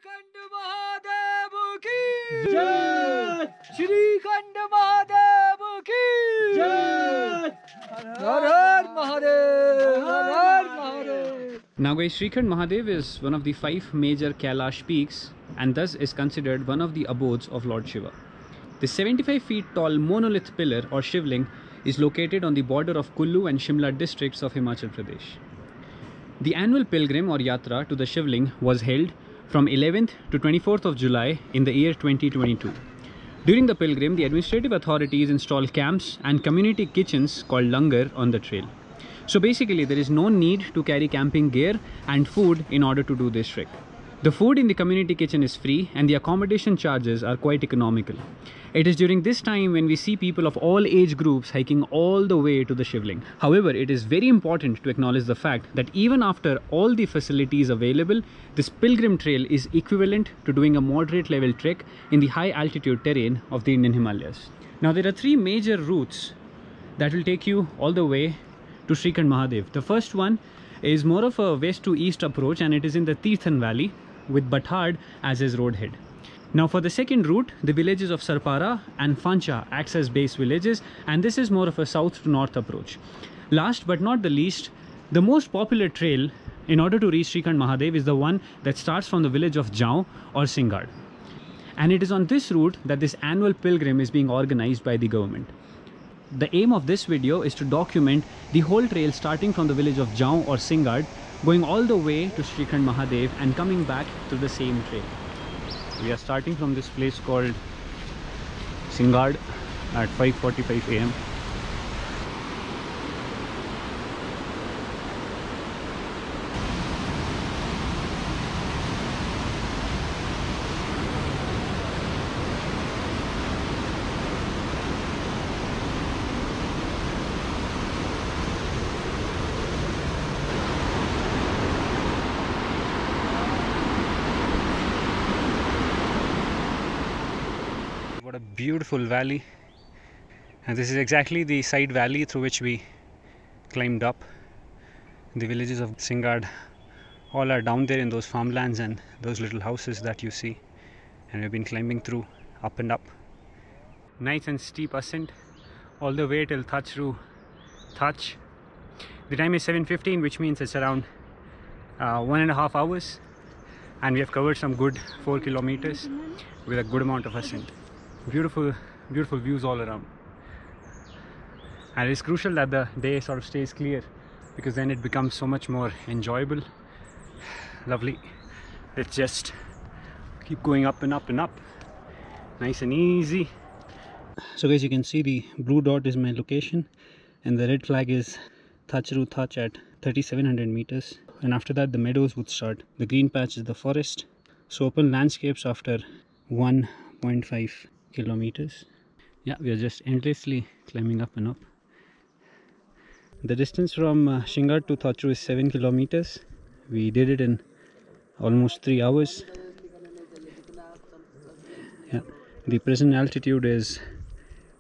श्रीखंड महादेव की जय। श्रीखंड महादेव की जय। हर हर महादेव, हर हर Mahadev. Now guys, Shrikhand Mahadev is one of the 5 major Kailash peaks and thus is considered one of the abodes of Lord Shiva. The 75 feet tall monolith pillar or Shivling is located on the border of Kullu and Shimla districts of Himachal Pradesh. The annual pilgrim or yatra to the Shivling was held from 11th to 24th of July in the year 2022. During the pilgrim, the administrative authorities installed camps and community kitchens called langar on the trail. So basically there is no need to carry camping gear and food in order to do this trek. The food in the community kitchen is free and the accommodation charges are quite economical. It is during this time when we see people of all age groups hiking all the way to the Shivling. However, it is very important to acknowledge the fact that even after all the facilities available, this pilgrim trail is equivalent to doing a moderate level trek in the high altitude terrain of the Indian Himalayas. Now there are 3 major routes that will take you all the way to Shrikhand Mahadev. The first one is more of a west to east approach and it is in the Tirthan valley with Bathad as his road head. Now for the second route, the villages of Sarpara and Fancha acts as base villages and this is more of a south to north approach. Last but not the least, the most popular trail in order to reach Shrikhand Mahadev is the one that starts from the village of Jaun or Singad. And it is on this route that this annual pilgrim is being organized by the government. The aim of this video is to document the whole trail starting from the village of Jaun or Singad, going all the way to Shrikhand Mahadev and coming back to the same trail. We are starting from this place called Singad at 5:45 AM. What a beautiful valley, and this is exactly the side valley through which we climbed up. The villages of Singad all are down there in those farmlands and those little houses that you see, and we've been climbing through up and up. Nice and steep ascent all the way till Thachru Thach. The time is 7:15, which means it's around 1.5 hours, and we have covered some good 4 kilometers with a good amount of ascent. Beautiful views all around, and it's crucial that the day sort of stays clear because then it becomes so much more enjoyable. Lovely. Let's just keep going up and up and up, nice and easy. So guys, you can see the blue dot is my location and the red flag is Thachru Thach at 3700 meters, and after that the meadows would start. The green patch is the forest, so open landscapes after 1.5 kilometers. Yeah, we are just endlessly climbing up and up. The distance from Singad to Thachru is 7 kilometers. We did it in almost 3 hours. Yeah, the present altitude is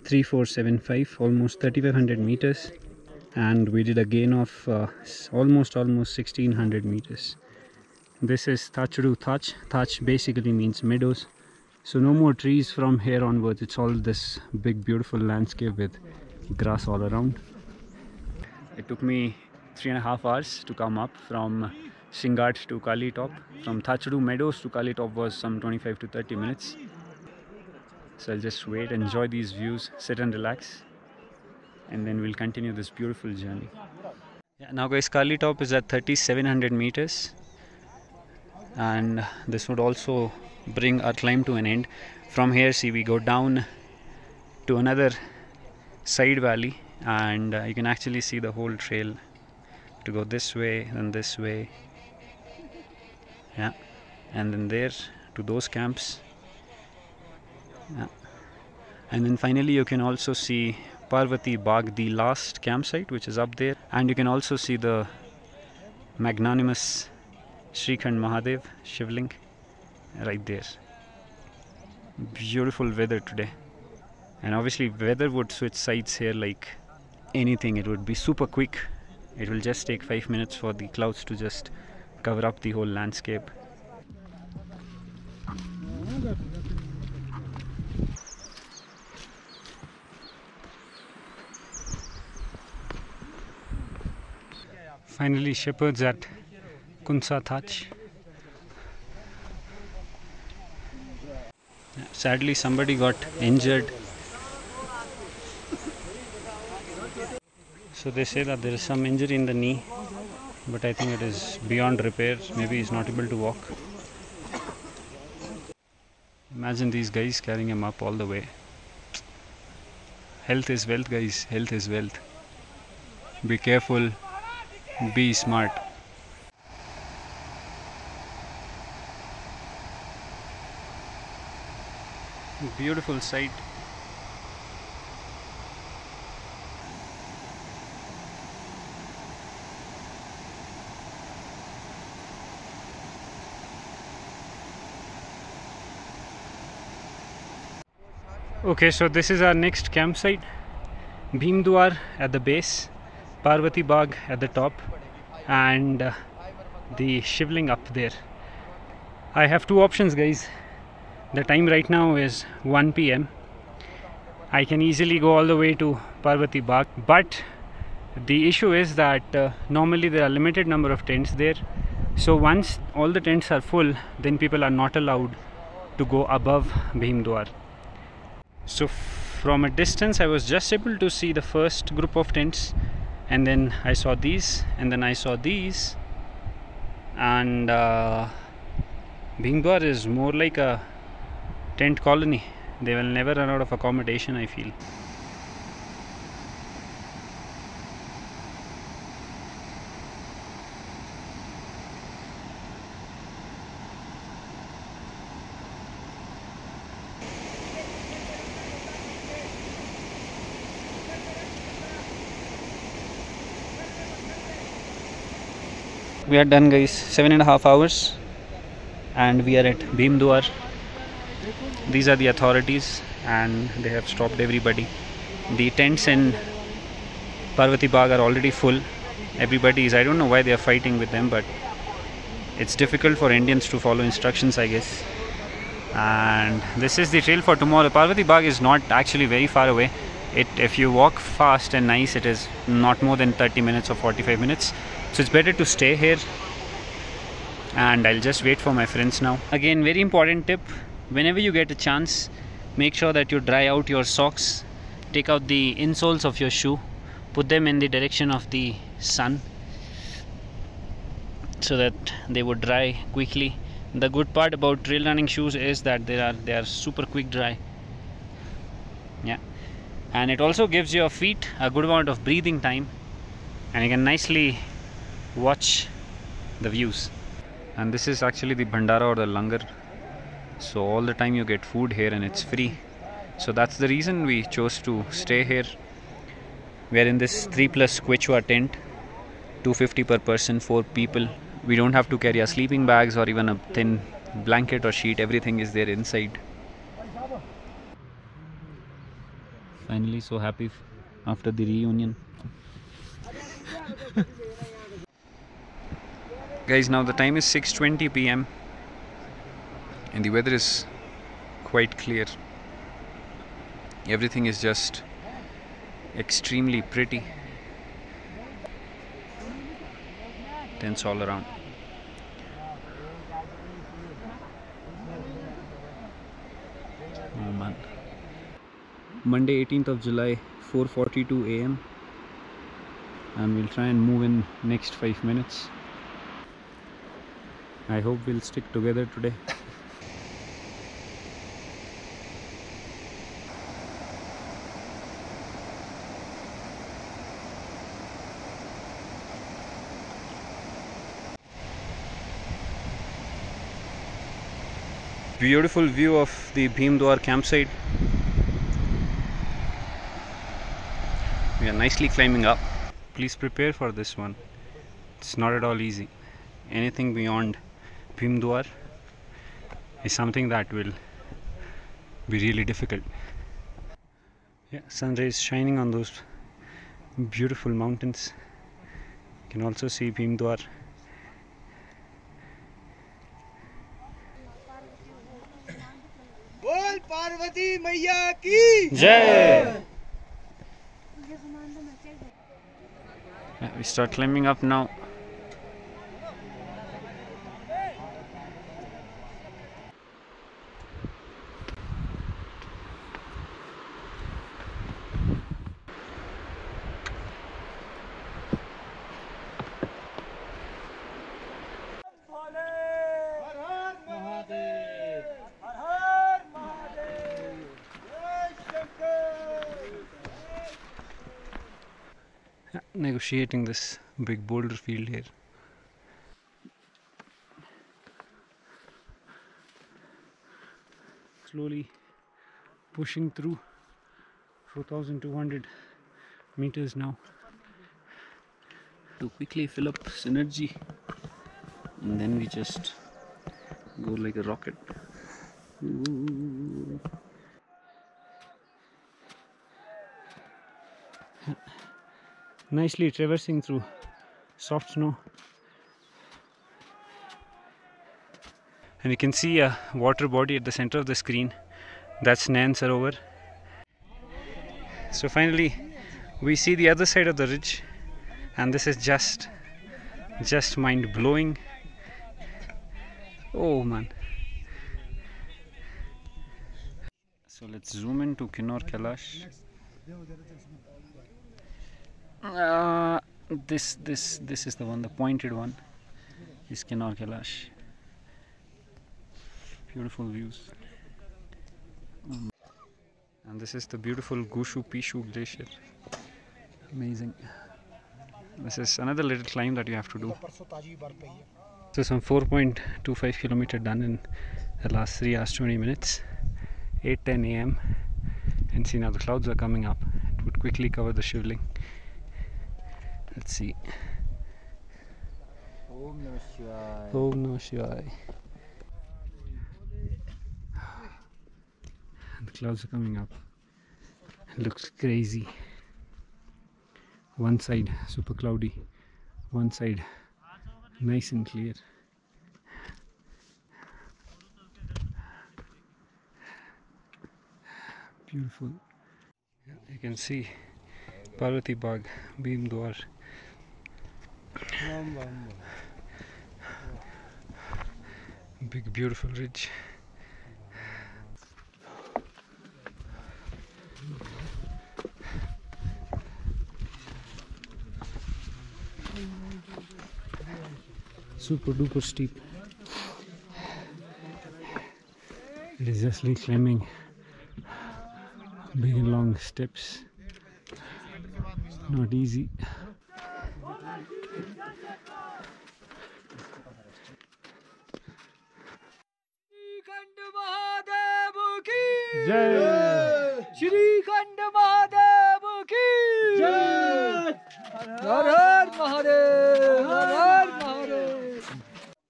3475, almost 3500 meters, and we did a gain of almost 1600 meters. This is Thachru Thach. Thach basically means meadows. So no more trees from here onwards, it's all this big beautiful landscape with grass all around. It took me 3.5 hours to come up from Singad to Kali Top. From Thachru Meadows to Kali Top was some 25 to 30 minutes. So I'll just wait, enjoy these views, sit and relax, and then we'll continue this beautiful journey. Yeah, now guys, Kali Top is at 3700 meters and this would also bring our climb to an end. From here, see, we go down to another side valley and you can actually see the whole trail to go this way and this way, yeah, and then there to those camps, yeah. And then finally you can also see Parvati Bagh, the last campsite, which is up there, and you can also see the magnanimous Shrikhand Mahadev Shivling right there. Beautiful weather today, and obviously weather would switch sides here like anything. It would be super quick. It will just take 5 minutes for the clouds to just cover up the whole landscape. Finally, shepherds at Kunsa Thach. Sadly, somebody got injured. So they say that there is some injury in the knee, but I think it is beyond repair. Maybe he's not able to walk. Imagine these guys carrying him up all the way. Health is wealth, guys. Health is wealth. Be careful. Be smart. Beautiful sight. Okay, so this is our next campsite. Bhimdwar at the base, Parvati Bagh at the top, and the shivling up there. I have two options, guys. The time right now is 1 PM. I can easily go all the way to Parvati Bagh, but the issue is that normally there are limited number of tents there. So once all the tents are full, then people are not allowed to go above Bhimdwar. So from a distance I was just able to see the first group of tents, and then I saw these, and then I saw these, and Bhimdwar is more like a tent colony. They will never run out of accommodation, I feel. We are done, guys. 7.5 hours and we are at Bhimdwar. These are the authorities and they have stopped everybody. The tents in Parvati Bagh are already full. Everybody is, I don't know why they are fighting with them, but it's difficult for Indians to follow instructions, I guess. And this is the trail for tomorrow. Parvati Bagh is not actually very far away. If you walk fast and nice, it is not more than 30 minutes or 45 minutes. So it's better to stay here, and I'll just wait for my friends now. Again, very important tip: whenever you get a chance, make sure that you dry out your socks. Take out the insoles of your shoe, put them in the direction of the sun so that they would dry quickly. The good part about trail running shoes is that they are super quick dry. Yeah, and it also gives your feet a good amount of breathing time, and you can nicely watch the views. And this is actually the Bhandara or the Langar, so all the time you get food here and it's free. So that's the reason we chose to stay here. We are in this 3+ Quechua tent, 250 per person, 4 people. We don't have to carry our sleeping bags or even a thin blanket or sheet. Everything is there inside. Finally, so happy after the reunion. Guys, now the time is 6:20 PM and the weather is quite clear. Everything is just extremely pretty. Tents all around. Oh man. Monday 18th of July, 4:42 AM, and we'll try and move in next 5 minutes. I hope we'll stick together today. Beautiful view of the Bhimdwar campsite. We are nicely climbing up. Please prepare for this one. It's not at all easy. Anything beyond Bhimdwar is something that will be really difficult. Yeah, sun rays shining on those beautiful mountains. You can also see Bhimdwar. बोल पार्वती मैया की Jai! We start climbing up now. negotiating this big boulder field here. Slowly pushing through 4,200 meters now to quickly fill up Synergy, and then we just go like a rocket. Ooh. Nicely traversing through soft snow, and you can see a water body at the center of the screen. That's Nain Sarovar. So finally we see the other side of the ridge, and this is just mind-blowing. Oh man. So let's zoom into Kinnaur Kailash. This is the one, the pointed one is Kinnaur Kailash. Beautiful views. And this is the beautiful Gushu Pishu Glacier. Amazing. This is another little climb that you have to do. So some 4.25 kilometer done in the last 3 hours 20 minutes. 8:10 a.m. and see now the clouds are coming up. It would quickly cover the shivling. Let's see. Om Namah Shivaya. Om Namah Shivaya. The clouds are coming up. It looks crazy. One side super cloudy, one side nice and clear. Beautiful. You can see Parvati Bagh, Bhimdwar. Big beautiful ridge. Super duper steep. It is just like climbing big and long steps. Not easy. Shrikhand Mahadev ki Jai! Shrikhand Mahadev ki Jai! Har Har Mahadev! Har Har Mahadev!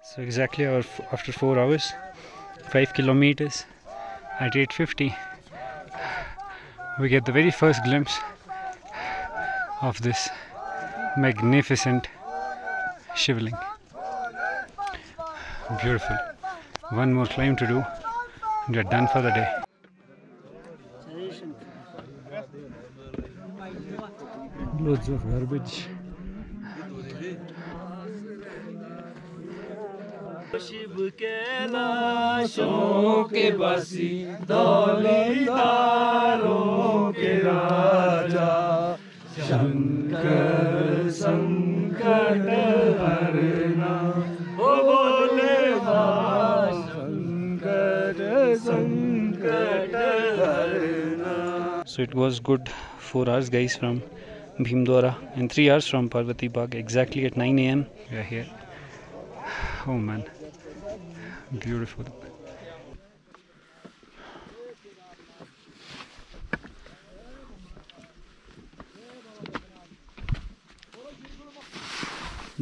So exactly after 4 hours, 5 kilometers at 8:50, we get the very first glimpse of this magnificent shivling. Beautiful. One more climb to do and we are done for the day. Loads of garbage. Shiv कैलाशों के बसी दौलतदारों के राजा शंकर संकट हरना ओ बोले मां संकट हरना. So it was good 4 hours guys from Bhimdwara and 3 hours from Parvati Bagh. Exactly at 9 a.m. we are here. Oh man, beautiful.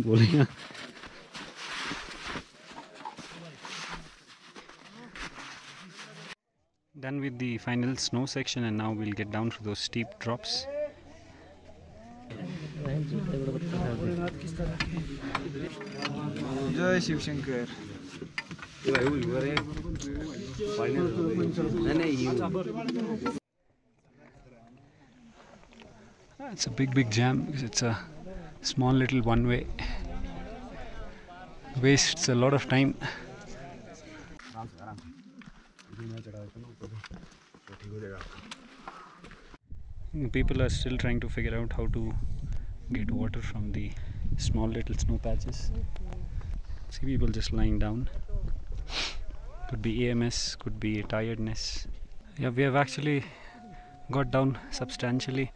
बोलिए. Done with the final snow section, and now we'll get down to those steep drops. जय Shiv Shankar. It's a big jam because it's a small little one way. Wastes a lot of time. People are still trying to figure out how to get water from the small little snow patches. See people just lying down. Could be AMS, could be tiredness. Yeah, we have actually got down substantially,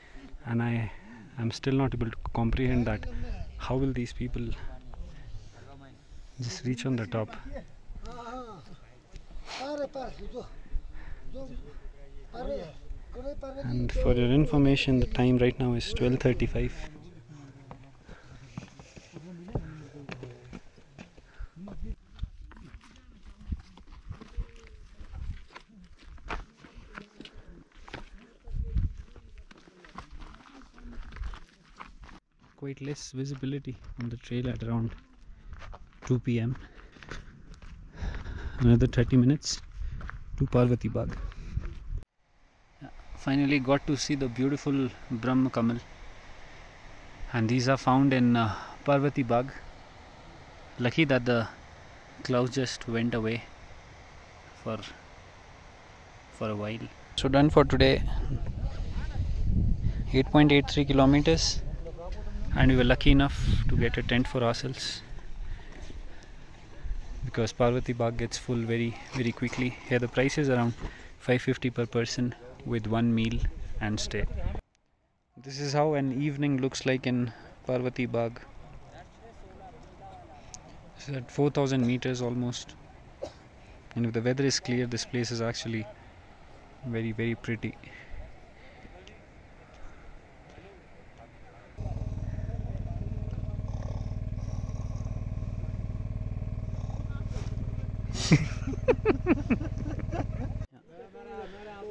and I I'm still not able to comprehend that. How will these people just reach on the top? And for your information, the time right now is 12:35. Quite less visibility on the trail at around 2 p.m. Another 30 minutes to Parvati Bagh. Finally got to see the beautiful Brahma Kamal, and these are found in Parvati Bagh. Lucky that the clouds just went away for a while. So done for today. 8.83 kilometers, and we were lucky enough to get a tent for ourselves, because Parvati Bagh gets full very quickly. Here the price is around 550 per person with one meal and stay. This is how an evening looks like in Parvati Bagh. It's at 4,000 meters almost, and if the weather is clear, this place is actually very pretty.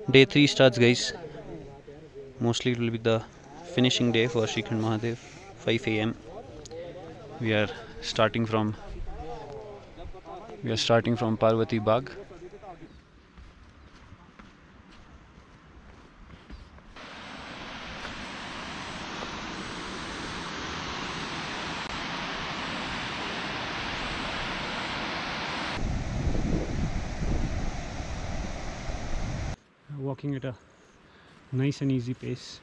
Day 3 starts, guys. Mostly it will be the finishing day for Srikhand Mahadev. 5 a.m. We are starting from Parvati Bagh. Walking at a nice and easy pace.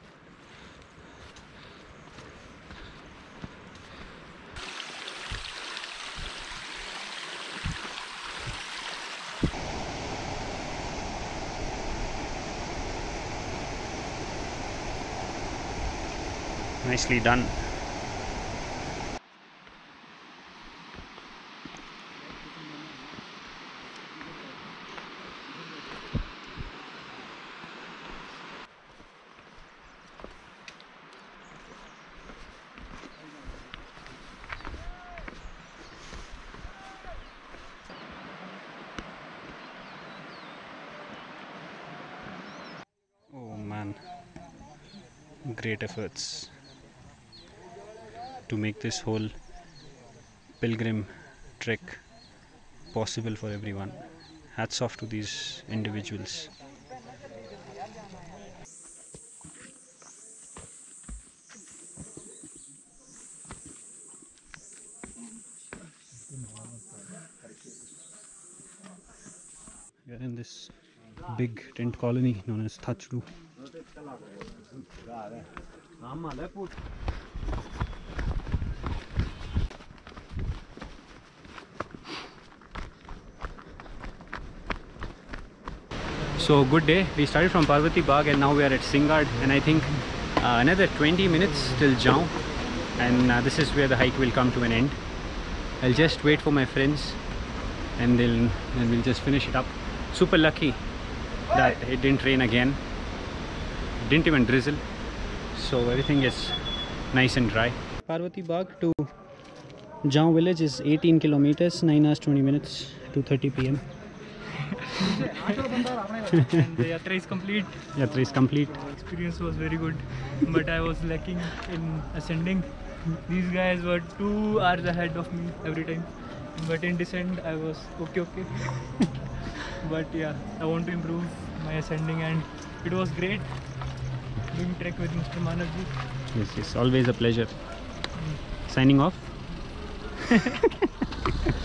Nicely done. Oh man, great efforts to make this whole pilgrim trek possible for everyone. Hats off to these individuals. We are in this big tent colony known as Thachru. So good day. We started from Parvati Bagh and now we are at Singhgad, and I think another 20 minutes till Jaun, and this is where the hike will come to an end. I'll just wait for my friends and then we'll just finish it up. Super lucky that it didn't rain again. It didn't even drizzle, so everything is nice and dry. Parvati Bagh to Jaun village is 18 kilometers, 9 hours 20 minutes, 2:30 p.m. And the yatra is complete. Yatra is complete. Experience was very good, but I was lacking in ascending. These guys were 2 hours ahead of me every time, but in descent I was okay. But yeah, I want to improve my ascending, and it was great doing trek with Mr. Manavji. Yes, always a pleasure. Signing off.